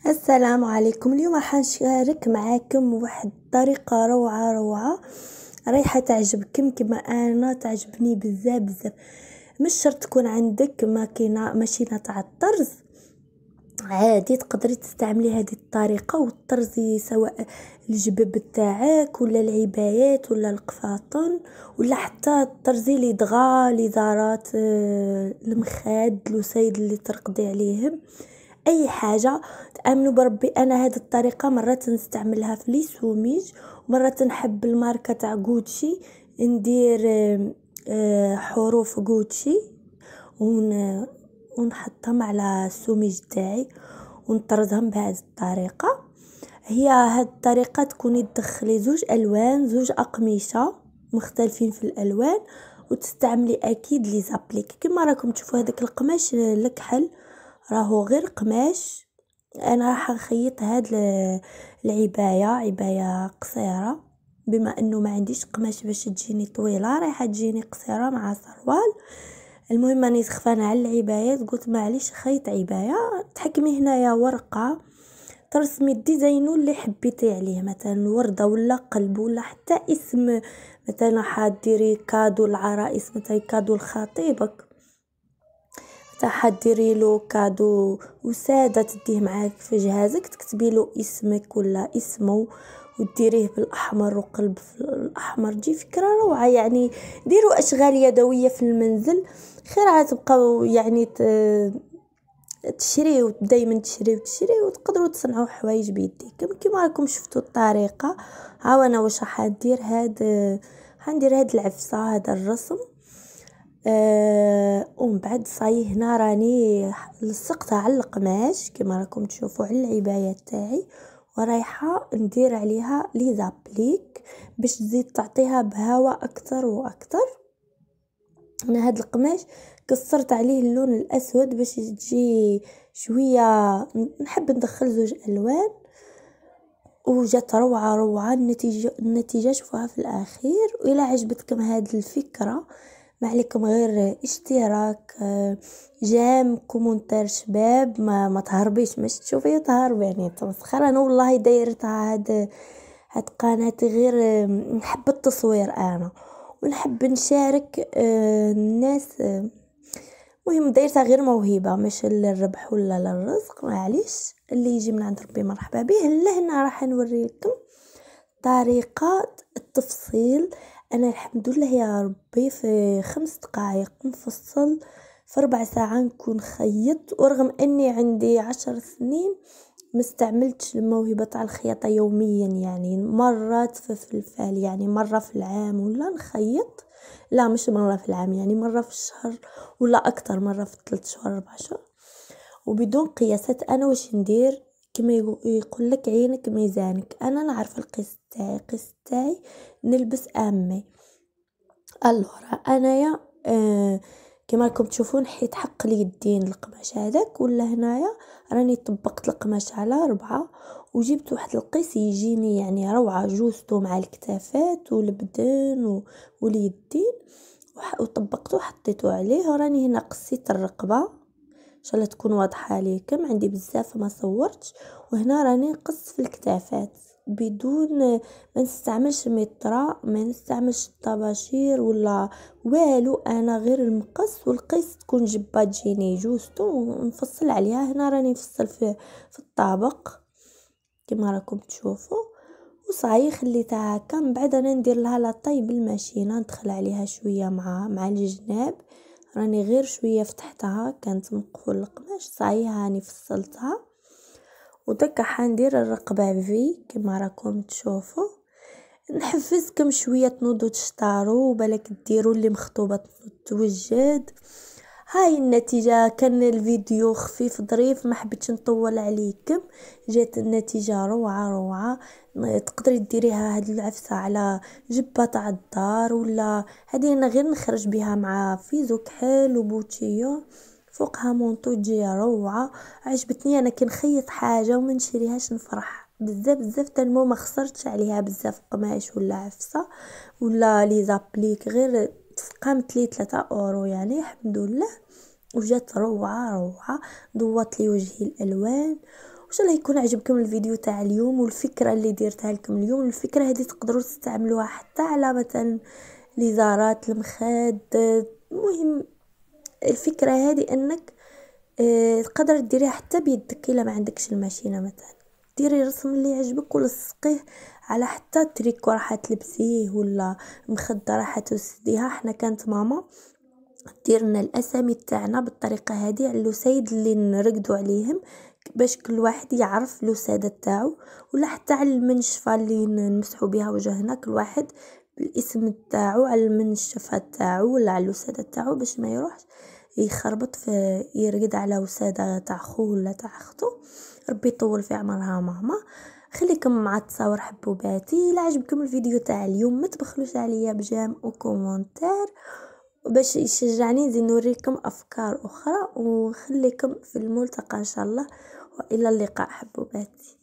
السلام عليكم. اليوم راح نشارك معاكم واحد الطريقة روعة رايحة تعجبكم كما انا تعجبني بزاف بزاف. مش شرط تكون عندك ماشينة تاع الطرز، عادي تقدري تستعملي هذه الطريقة وتطرزي سواء الجبب تاعك ولا العبايات ولا القفاطن ولا حتى تطرزي لي دغا لي زارات، المخاد الوسيد اللي ترقدي عليهم، اي حاجه. تامنوا بربي انا هذه الطريقه مرات نستعملها في لي سوميج، ومرات نحب الماركه تاع غوتشي ندير حروف غوتشي ونحطهم على السوميج تاعي ونطرزهم بهذه الطريقه. هي هاد الطريقه تكوني تدخلي زوج الوان، زوج اقمشه مختلفين في الالوان، وتستعملي اكيد لي زابليك كما راكم تشوفوا. هذاك القماش الكحل راهو غير قماش. انا راح نخيط هاد عبايه قصيره، بما انه ما عنديش قماش باش تجيني طويله رايحه تجيني قصيره مع سروال. المهم راني سخفانه على العبايات، قلت معليش خيط عبايه. تحكمي هنايا ورقه ترسمي الديزاينو اللي حبيتي عليه، مثلا ورده ولا قلب ولا حتى اسم، مثلا حديري كادو العرائس، مثلا كادو لخطيبك، حديري له كادو وساده تديه معاك في جهازك، تكتبي له اسمك ولا اسمه وديريه بالاحمر وقلب في الاحمر، تجي فكره روعه. يعني ديروا اشغال يدويه في المنزل، خير تبقاو يعني تشريو دائما تشريو وتقدروا تصنعوا حوايج بيديكم كما راكم شفتوا الطريقه. ها انا واش راح ندير هاد العفسه، هذا الرسم. ومن بعد صاي هنا راني لصقتها على القماش كما راكم تشوفوا على العبايه تاعي، ورايحه ندير عليها لي زابليك باش تزيد تعطيها بهواء اكثر واكثر. انا هاد القماش كسرت عليه اللون الاسود باش تجي شويه، نحب ندخل زوج الوان، وجات روعه. النتيجه شوفوها في الاخير. والى عجبتكم هذه الفكره ما عليكم غير اشتراك، جيم، كومنتير شباب، ما تهربيش، مش تشوفي تهرب يعني تمسخر. انا والله دايرتها هاد قناتي غير نحب التصوير انا ونحب نشارك الناس. مهم دايرتها غير موهبه مش للربح ولا للرزق، معليش اللي يجي من عند ربي مرحبا به. لهنا راح نوريكم طريقة التفصيل. انا الحمد لله يا ربي في 5 دقائق نفصل، في 4 ساعة نكون خيط. ورغم اني عندي 10 سنين ما استعملتش الموهبة تاع الخياطة يوميا، يعني مرات في الفال، يعني مرة في العام ولا نخيط، لا مش مرة في العام، يعني مرة في الشهر ولا اكتر، مرة في 3 شهور 4 شهور. وبدون قياسات انا واش ندير، كما يقول لك عينك ميزانك. انا نعرف القيس تاعي نلبس امي. الورا انايا كما راكم تشوفون حيت حق لي الدين القماش هذاك، ولا هنايا راني طبقت القماش على 4 وجبت واحد القيس يجيني يعني روعه، جوزته مع الكتافات والبدن واليدين وطبقته وحطيته عليه. وراني هنا قصيت الرقبه ان شاء الله تكون واضحه ليكم، عندي بزاف ما صورتش. وهنا راني نقص في الكتافات بدون ما نستعملش مطرة، ما نستعملش الطباشير ولا والو، انا غير المقص والقيس تكون جبه تجيني جوزتو ونفصل عليها. هنا راني نفصل في الطابق كما راكم تشوفوا، وصاي خليتها هكا. من بعد انا ندير لها لاطاي بالماشينه، ندخل عليها شويه مع الجناب، راني غير شويه فتحتها كانت مقفول القماش. صاي هاني فصلتها ودكا حندير الرقبه في كما راكم تشوفوا. نحفزكم شويه تنوضوا تشطاروا وبالك ديروا اللي مخطوبه توجد. هاي النتيجة. كان الفيديو خفيف ظريف ما حبيتش نطول عليكم، جات النتيجة روعة. تقدري ديريها هاد العفسة على جبة تاع الدار، ولا هذه انا غير نخرج بها مع فيزو كحل وبوتيو فوقها مونطو تجي روعه. عجبتني انا كي نخيط حاجه وما نشريهاش نفرح بزاف تنمو، ما خسرتش عليها بزاف قماش ولا عفسه ولا لي زابليك، غير قامت لي 3 اورو يعني الحمد لله. وجات روعه. ضوت لي وجهي الالوان وش الله يكون عجبكم الفيديو تاع اليوم والفكره اللي درتها لكم اليوم. الفكره هذه تقدروا تستعملوها حتى على مثلا ليزارات المخاد. المهم الفكره هذه انك تقدر ديريها حتى بيدك الا ما عندكش الماشينه. مثلا ديري رسم اللي يعجبك ولصقيه على حتى تريكو راح تلبسيه ولا مخده راح تسديها. احنا كانت ماما دير لنا الاسامي تاعنا بالطريقه هذه على اللوسيد اللي نرقدوا عليهم باش كل واحد يعرف الوساده تاعو، ولا حتى على المنشفه اللي نمسحوا بها وجهنا كل واحد بالاسم تاعو على المنشفه تاعو ولا على الوساده تاعو باش ما يروحش يخربط في يرقد على وساده تاع خوه ولا تاع اختو. ربي يطول في عمرها ماما. خليكم مع تصاور حبوباتي. الا عجبكم الفيديو تاع اليوم ما تبخلوش عليا بجيم وكومنتير باش يشجعني نزيد نوريكم افكار اخرى، وخليكم في الملتقى ان شاء الله، والى اللقاء حبوباتي.